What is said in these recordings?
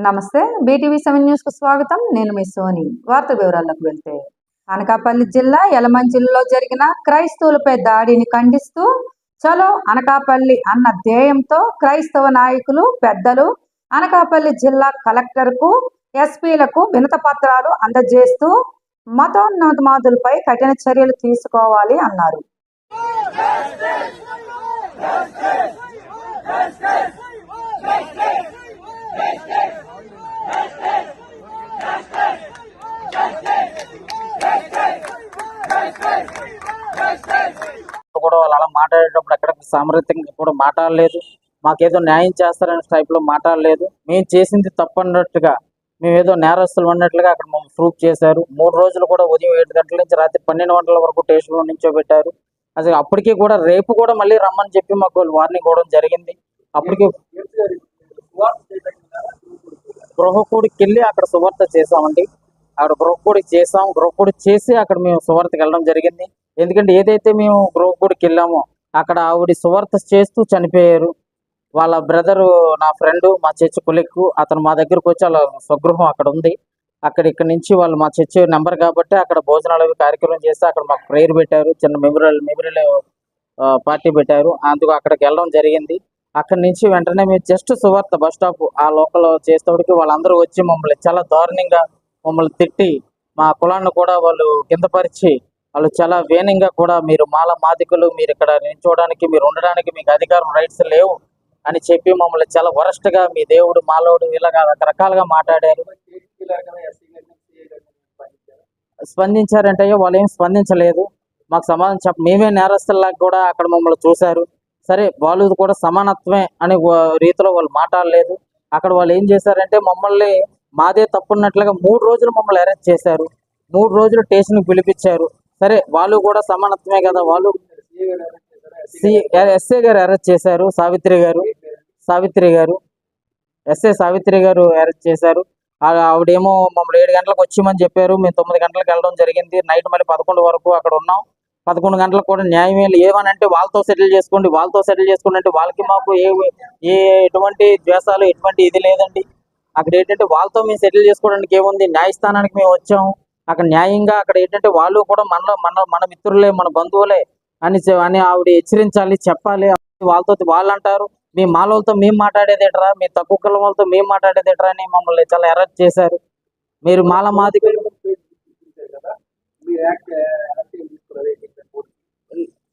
నమస్తే. BTV7 న్యూస్‌కు స్వాగతం. నేను మీ సోని. వార్త వివరాల్లోకి వెళ్తే, అనకాపల్లి జిల్లా యలమంచిలిలో జరిగిన క్రైస్తవులపై దాడిని ఖండిస్తూ చలో అనకాపల్లి అన్న ధ్యేయంతో క్రైస్తవ నాయకులు, పెద్దలు అనకాపల్లి జిల్లా కలెక్టర్కు, ఎస్పీలకు వినతిపత్రాలు అందజేస్తూ మతోన్మాదులపై కఠిన చర్యలు తీసుకోవాలి అన్నారు. కూడా వాళ్ళు అలా మాట్లాడేటప్పుడు ఎక్కడ సామర్థ్యంగా కూడా మాట్లాడలేదు. మాకేదో న్యాయం చేస్తారనే టైప్లో మాట్లాడలేదు. మేము చేసింది తప్పు అన్నట్టుగా, మేము ఏదో నేరస్తులు అన్నట్లుగా అక్కడ మమ్మల్ని ప్రూఫ్ చేశారు. 3 రోజులు కూడా ఉదయం 7 గంటల నుంచి రాత్రి 12 గంటల వరకు స్టేషన్లో నిల్చోబెట్టారు. అసలు అప్పటికీ కూడా రేపు కూడా మళ్ళీ రమ్మని చెప్పి మాకు వార్నింగ్ ఇవ్వడం జరిగింది. అప్పటికి గృహకూడికి వెళ్ళి అక్కడ సువార్త చేసామండి. అక్కడ గృహకూడికి చేసాం. గృహకూడికి చేసి అక్కడ మేము సువార్తకి వెళ్ళడం జరిగింది. ఎందుకంటే ఏదైతే మేము గృహకూడికి వెళ్ళామో అక్కడ ఆవిడ సువార్త చేస్తూ చనిపోయారు. వాళ్ళ బ్రదరు, నా ఫ్రెండ్, మా చర్చి కొలిక్కు, అతను మా దగ్గరకు వచ్చి వాళ్ళ స్వగృహం అక్కడ ఉంది. ఇక్కడ నుంచి వాళ్ళు మా చర్చి నెంబర్ కాబట్టి అక్కడ భోజనాలు కార్యక్రమం చేస్తే అక్కడ మాకు ప్రేయర్ పెట్టారు. చిన్న మెమోరియల్ పార్టీ పెట్టారు. అందుకు అక్కడికి వెళ్ళడం జరిగింది. అక్కడి నుంచి వెంటనే మేము జస్ట్ సువార్త బస్ స్టాప్ ఆ లోకల్ చేసేవాడికి వాళ్ళందరూ వచ్చి మమ్మల్ని చాలా దారుణంగా మమ్మల్ని తిట్టి, మా కులాన్ని కూడా వాళ్ళు కిందపరిచి, వాళ్ళు చాలా వేనంగా కూడా మీరు మాదికులు, మీరు ఇక్కడ నిల్చోవడానికి, మీరు ఉండడానికి మీకు అధికారం, రైట్స్ లేవు అని చెప్పి మమ్మల్ని చాలా వరస్ట్గా మీ దేవుడు మాలోడు ఇలాగా రకరకాలుగా మాట్లాడారు. స్పందించారంటే వాళ్ళు ఏం స్పందించలేదు. మాకు సమాధానం మేమే నేరస్తుల్లాగా కూడా అక్కడ మమ్మల్ని చూశారు. సరే, వాళ్ళు కూడా సమానత్వమే అనే రీతిలో వాళ్ళు మాట్లాడలేదు. అక్కడ వాళ్ళు ఏం చేశారంటే మమ్మల్ని మాదే తప్పున్నట్లుగా 3 రోజులు మమ్మల్ని అరెస్ట్ చేశారు. 3 రోజులు స్టేషన్కి పిలిపించారు. సరే, వాళ్ళు కూడా సమానత్వమే కదా, వాళ్ళు ఎస్ఐ గారు అరెస్ట్ చేశారు. సావిత్రి గారు ఎస్ఐ సావిత్రి గారు అరెస్ట్ చేశారు. ఆవిడేమో మమ్మల్ని 7 గంటలకు వచ్చేయమని చెప్పారు. మేము 9 గంటలకు వెళ్ళడం జరిగింది. నైట్ మళ్ళీ 11 వరకు అక్కడ ఉన్నాం. 11 గంటలకు కూడా న్యాయం ఏమనంటే వాళ్ళతో సెటిల్ చేసుకోండి అంటే వాళ్ళకి మాకు ఎటువంటి ద్వేషాలు, ఎటువంటి ఇది లేదండి. అక్కడ ఏంటంటే వాళ్ళతో మేము సెటిల్ చేసుకోవడానికి ఏముంది, న్యాయస్థానానికి మేము వచ్చాము. అక్కడ న్యాయంగా అక్కడ ఏంటంటే వాళ్ళు కూడా మన మిత్రులే, మన బంధువులే అని ఆవిడ హెచ్చరించాలి, చెప్పాలి. వాళ్ళతో వాళ్ళు అంటారు మీ మాలతో మేము మాట్లాడేదేట్రా, మీ తక్కువ కులం వాళ్ళతో మేము మాట్లాడేదేట్రా అని మమ్మల్ని చాలా అరెస్ట్ చేశారు. మీరు మాదికులు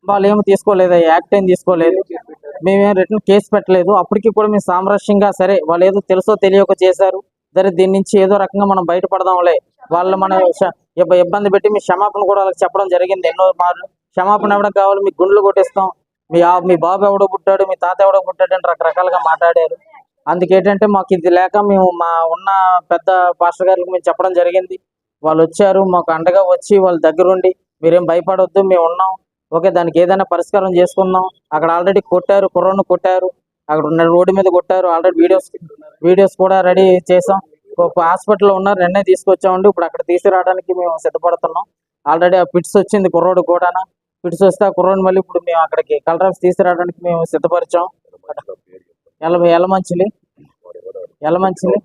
వాళ్ళు ఏమి తీసుకోలేదు, యాక్ట్ ఏం తీసుకోలేదు, మేమేం రిటర్న్ కేసు పెట్టలేదు. అప్పటికి కూడా మేము సామరస్యంగా సరే వాళ్ళు ఏదో తెలుసో తెలియక చేశారు, సరే దీని నుంచి ఏదో రకంగా మనం బయటపడదాంలే, వాళ్ళు మన ఇబ్బంది పెట్టి మీ క్షమాపణ కూడా వాళ్ళకి చెప్పడం జరిగింది ఎన్నో మార్లు. క్షమాపణ ఎవరికి కావాలి, మీ గుండెలు కొట్టేస్తాం, మీ బాబు ఎవడో పుట్టాడు, మీ తాత ఎవడో పుట్టాడు అని రకరకాలుగా మాట్లాడారు. అందుకేంటంటే మాకు ఇది లేక మేము మా ఉన్న పెద్ద పాస్టర్ గారికి మేము చెప్పడం జరిగింది. వాళ్ళు వచ్చారు, మాకు అండగా వచ్చి వాళ్ళ దగ్గరుండి మీరేం భయపడొద్దు, మేము ఉన్నాం, ఓకే దానికి ఏదైనా పరిష్కారం చేసుకుందాం. అక్కడ ఆల్రెడీ కొట్టారు, కుర్రను కొట్టారు, అక్కడ ఉన్న రోడ్డు మీద కొట్టారు. ఆల్రెడీ వీడియోస్ కూడా రెడీ చేసాం. ఒక హాస్పిటల్లో ఉన్నారు, నిన్నే తీసుకొచ్చామండి. ఇప్పుడు అక్కడ తీసుకురావడానికి మేము సిద్ధపడుతున్నాం. ఆల్రెడీ ఆ పిట్స్ వచ్చింది కుర్రోడు కూడా. పిట్స్ వస్తే ఆ కుర్రోడు మళ్ళీ ఇప్పుడు మేము అక్కడికి కలెక్టర్ ఆఫీస్ తీసుకురావడానికి మేము సిద్ధపరిచాం. యలమంచిలి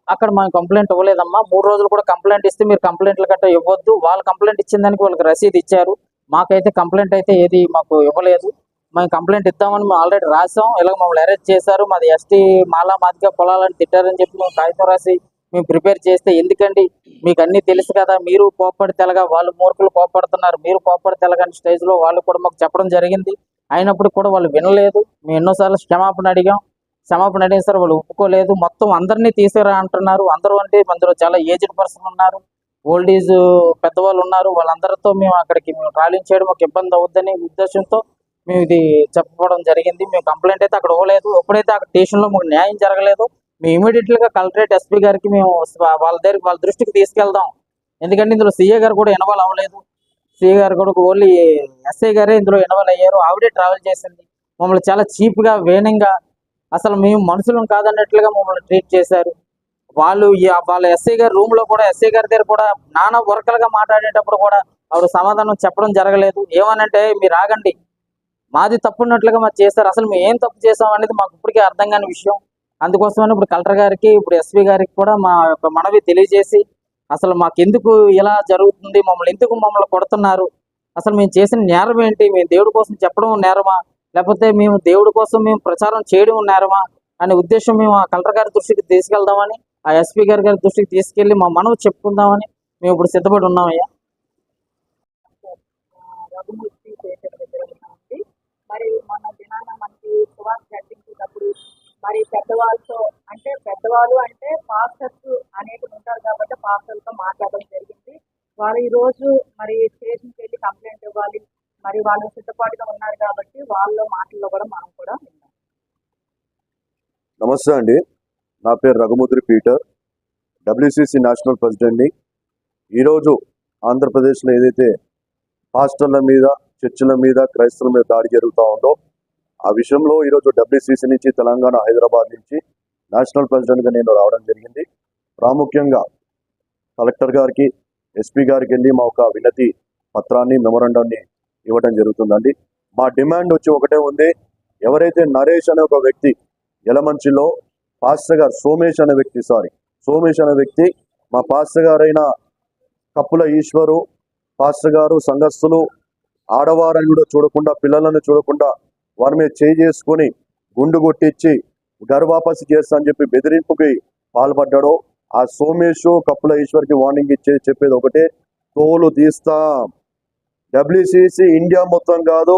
అక్కడ మనం కంప్లైంట్ ఇవ్వలేదమ్మా. 3 రోజులు కూడా కంప్లైంట్ ఇస్తే మీరు కంప్లైంట్లు గట్రా ఇవ్వద్దు. వాళ్ళు కంప్లైంట్ ఇచ్చిన దానికి వాళ్ళకి రసీదు ఇచ్చారు. మాకైతే కంప్లైంట్ అయితే ఏది మాకు ఇవ్వలేదు. మేము కంప్లైంట్ ఇద్దామని మేము ఆల్రెడీ రాసాం. ఇలాగ మమ్మల్ని అరెస్ట్ చేశారు, మాది ఎస్టీ మాదిగా పొలాలని తిట్టారని చెప్పి మేము కాగితం రాసి మేము ప్రిపేర్ చేస్తే, ఎందుకండి మీకు అన్నీ తెలుసు కదా, మీరు కోప్పడి తెలగా, వాళ్ళు మూర్ఖులు కోప్పడుతున్నారు, మీరు కోప్పడి తెలగని స్టేజ్లో వాళ్ళు కూడా మాకు చెప్పడం జరిగింది. అయినప్పుడు కూడా వాళ్ళు వినలేదు. మేము ఎన్నోసార్లు క్షమాపణ అడిగాం సార్ వాళ్ళు ఒప్పుకోలేదు. మొత్తం అందరినీ తీసుకురా అంటున్నారు. అందరూ అంటే అందులో చాలా ఏజ్డ్ పర్సన్ ఉన్నారు, ఓల్డ్ ఏజ్ పెద్దవాళ్ళు ఉన్నారు. వాళ్ళందరితో మేము అక్కడికి ట్రావెలింగ్ చేయడం ఒక ఇబ్బంది అవుద్దని ఉద్దేశంతో మేము ఇది చెప్పడం జరిగింది. మేము కంప్లైంట్ అయితే అక్కడ ఇవ్వలేదు. ఎప్పుడైతే అక్కడ స్టేషన్లో మాకు న్యాయం జరగలేదు, మేము ఇమీడియట్గా కలెక్టరేట్ ఎస్పీ గారికి మేము వాళ్ళ దృష్టికి తీసుకెళ్దాం. ఎందుకంటే ఇందులో సీఏ గారు కూడా ఇన్వాల్వ్ అవ్వలేదు. సీఏ గారు కూడా ఓన్లీ ఎస్ఐ గారే ఇందులో ఇన్వాల్వ్ అయ్యారు. ఆవిడే ట్రావెల్ చేసింది. మమ్మల్ని చాలా చీప్గా, వేనంగా, అసలు మేము మనుషులను కాదన్నట్లుగా మమ్మల్ని ట్రీట్ చేశారు. వాళ్ళ ఎస్ఐ గారి రూమ్లో కూడా, ఎస్ఐ గారి దగ్గర కూడా నానా వర్కలుగా మాట్లాడేటప్పుడు కూడా ఆవిడ సమాధానం చెప్పడం జరగలేదు. ఏమనంటే మీరు ఆగండి, మాది తప్పున్నట్లుగా మాకు చేశారు. అసలు మేము ఏం తప్పు చేసాం అనేది మాకు ఇప్పటికీ అర్థం కాని విషయం. అందుకోసమని ఇప్పుడు కలెక్టర్ గారికి, ఇప్పుడు ఎస్పీ గారికి కూడా మా యొక్క మనవి తెలియజేసి, అసలు మాకెందుకు ఇలా జరుగుతుంది, మమ్మల్ని కొడుతున్నారు, అసలు మేము చేసిన నేరం ఏంటి, మేము దేవుడి కోసం చెప్పడం నేరమా, లేకపోతే మేము దేవుడి కోసం మేము ప్రచారం చేయడం నేరమా అనే ఉద్దేశం మేము ఆ కలెక్టర్ గారి దృష్టికి తీసుకెళ్దామని, ఆ ఎస్పీ గారి దృష్టికి తీసుకెళ్లి మా మనవి చెప్పుకుందామని మేము ఇప్పుడు సిద్ధపడి ఉన్నామయ్యా. రఘుమూర్తి పేట దగ్గర ఉన్నామండి. మరి మన దినాన మనకి సువార్త ప్రకటించేటప్పుడు మరి పెద్దవాళ్ళు అంటే పాస్టర్స్ అనేక ఉంటారు కాబట్టి పాస్టర్లతో మాట్లాడడం జరిగింది. వారు ఈ రోజు మరి స్టేషన్కి వెళ్ళి కంప్లైంట్ ఇవ్వాలి. మరి వాళ్ళు సిద్ధపాటుగా ఉన్నారు కాబట్టి వాళ్ళ మాటల్లో కూడా మనం కూడా విన్నాం. నమస్తే అండి, నా పేరు రఘుమూర్తి పీటర్, డబ్ల్యూసిసి నేషనల్ ప్రెసిడెంట్ని. ఈరోజు ఆంధ్రప్రదేశ్లో ఏదైతే పాస్టర్ల మీద, చర్చిల మీద, క్రైస్తవుల మీద దాడి జరుగుతూ ఉందో ఆ విషయంలో ఈరోజు డబ్ల్యూసిసి నుంచి, తెలంగాణ, హైదరాబాద్ నుంచి నేషనల్ ప్రెసిడెంట్గా నేను రావడం జరిగింది. ప్రాముఖ్యంగా కలెక్టర్ గారికి, ఎస్పీ గారికి వెళ్ళి మా ఒక వినతి పత్రాన్ని, మెమోరాండాన్ని ఇవ్వడం జరుగుతుందండి. మా డిమాండ్ వచ్చి ఒకటే ఉంది. ఎవరైతే నరేష్ అనే ఒక వ్యక్తి యలమంచిలో పాస్టర్ గారు సోమేష్ అనే వ్యక్తి మా పాస్టర్ గారైన కప్పుల ఈశ్వరు పాస్టర్ గారు సంఘస్థులు ఆడవారని కూడా చూడకుండా, పిల్లలను చూడకుండా వారి మీద చేసుకొని గుండు కొట్టించి గర్వాపసి చేస్తా అని చెప్పి బెదిరింపుకి పాల్పడ్డాడో ఆ సోమేష్, కప్పుల ఈశ్వర్కి వార్నింగ్ చెప్పేది ఒకటే, తోలు తీస్తాం. డబ్ల్యూసిసి ఇండియా మొత్తం కాదు,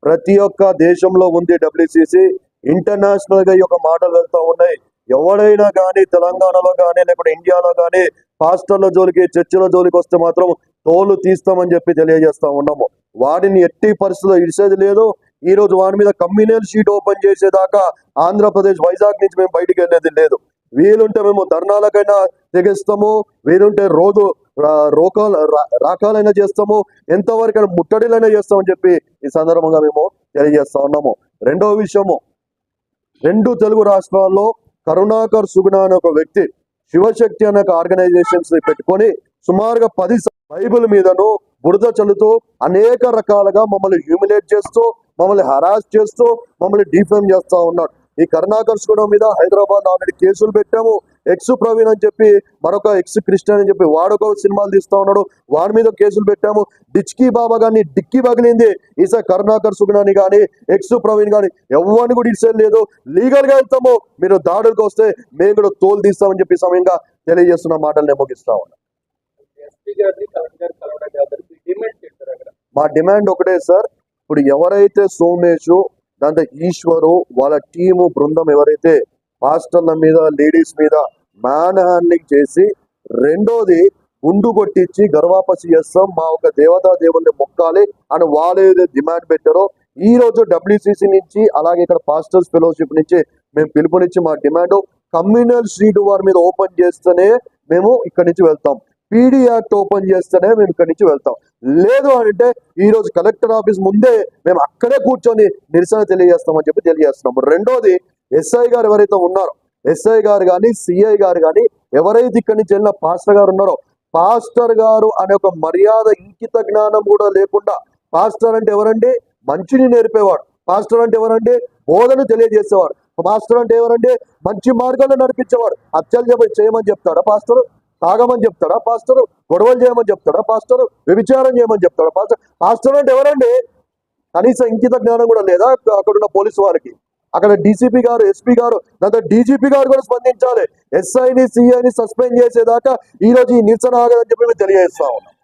ప్రతి ఒక్క దేశంలో ఉంది డబ్ల్యూసిసి. ఇంటర్నేషనల్ గా ఈ యొక్క మాటలు వెళ్తూ ఉన్నాయి. ఎవడైనా కానీ తెలంగాణలో కానీ లేకపోతే ఇండియాలో కానీ పాస్టర్ల జోలికి, చర్చిల జోలికి వస్తే మాత్రం తోలు తీస్తామని చెప్పి తెలియజేస్తా ఉన్నాము. వాడిని ఎట్టి పరిస్థితుల్లో ఇడిసేది లేదు. ఈ రోజు వాడి మీద కమ్యూనల్ షీట్ ఓపెన్ చేసేదాకా ఆంధ్రప్రదేశ్ వైజాగ్ నుంచి మేము బయటికి వెళ్ళేది లేదు. వీలుంటే మేము ధర్నాలకైనా తెగిస్తాము, వీలుంటే రోజు రాకాలైనా చేస్తాము, ఎంతవరకైనా ముట్టడిలైనా చేస్తామని చెప్పి ఈ సందర్భంగా మేము తెలియజేస్తా ఉన్నాము. రెండవ విషయము, 2 తెలుగు రాష్ట్రాల్లో కరుణాకర్ సుగుణ అనే ఒక వ్యక్తి శివశక్తి అనే ఒక ఆర్గనైజేషన్స్ పెట్టుకొని సుమారుగా 10 బైబిల్ మీదను బురద చల్లుతూ అనేక రకాలుగా మమ్మల్ని హ్యూమిలేట్ చేస్తూ, మమ్మల్ని హరాస్ చేస్తూ, మమ్మల్ని డిఫేమ్ చేస్తూ ఉన్నాడు. ఈ కరుణాకర్ సుగుణ మీద హైదరాబాద్ ఆల్రెడీ కేసులు పెట్టాము. ఎక్స్ ప్రవీణ్ అని చెప్పి మరొక ఎక్స్ క్రిస్టియన్ అని చెప్పి వాడొక సినిమాలు తీస్తా ఉన్నాడు, వాడి మీద కేసులు పెట్టాము. డిచ్కీ బాబా గారిని డిక్కి పగిలింది. ఈసారి కరుణాకర్ సుగుణాని కానీ, ఎక్స్ ప్రవీణ్ కానీ ఎవరిని కూడా ఇచ్చేది లేదు. లీగల్ గా వెళ్తాము, మీరు దాడులకు వస్తే మేము కూడా తోలు తీస్తామని చెప్పి సమయంగా తెలియజేస్తున్న మాటలు నేను ముగిస్తా ఉన్నా. మా డిమాండ్ ఒకటే సార్, ఇప్పుడు ఎవరైతే సోమేష్, దాంతో ఈశ్వరు, వాళ్ళ టీము బృందం ఎవరైతే పాస్టర్ల మీద, లేడీస్ మీద మ్యాన్ హ్యాండ్లింగ్ చేసి, రెండోది గుండు కొట్టించి గర్వాపసి చేస్తాం, మా ఒక దేవతా దేవుల్ని మొక్కాలి అని వాళ్ళు ఏదైతే డిమాండ్ పెట్టారో, ఈ రోజు డబ్ల్యూసిసి నుంచి అలాగే ఇక్కడ పాస్టర్స్ ఫెలోషిప్ నుంచి మేము పిలుపునిచ్చి మా డిమాండ్ కమ్యూనల్ స్ట్రీట్ వారి మీద ఓపెన్ చేస్తేనే మేము ఇక్కడి నుంచి వెళ్తాం, పీడీ యాక్ట్ ఓపెన్ చేస్తేనే మేము ఇక్కడి నుంచి వెళ్తాం. లేదు అంటే ఈ రోజు కలెక్టర్ ఆఫీస్ ముందే మేము అక్కడే కూర్చొని నిరసన తెలియజేస్తామని చెప్పి తెలియజేస్తున్నాము. రెండోది, ఎస్ఐ గారు ఎవరైతే ఉన్నారో, ఎస్ఐ గారు కానీ, సిఐ గారు కానీ, ఎవరైతే ఇక్కడి నుంచి వెళ్ళిన పాస్టర్ గారు ఉన్నారో, పాస్టర్ గారు అనే ఒక మర్యాద, ఇంకిత జ్ఞానం కూడా లేకుండా, పాస్టర్ అంటే ఎవరండి? మంచిని నేర్పేవాడు. పాస్టర్ అంటే ఎవరండి? బోధన తెలియజేసేవాడు. పాస్టర్ అంటే ఎవరండి? మంచి మార్గాల్లో నడిపించేవాడు. హత్యలు చేయమని చెప్తాడా పాస్టర్? తాగమని చెప్తాడా పాస్టర్? గొడవలు చేయమని చెప్తాడా పాస్టర్? వ్యభిచారం చేయమని చెప్తాడా పాస్టర్? పాస్టర్ అంటే ఎవరండి? కనీసం ఇంకిత జ్ఞానం కూడా లేదా అక్కడున్న పోలీసు వారికి? అక్కడ డీసీపీ గారు, ఎస్పీ గారు, దాంతో డీజీపీ గారు కూడా స్పందించాలి. ఎస్ఐని, సిఐని సస్పెండ్ చేసేదాకా ఈ రోజు ఈ నిరసన ఆగదని చెప్పి మేము తెలియజేస్తా ఉన్నాం.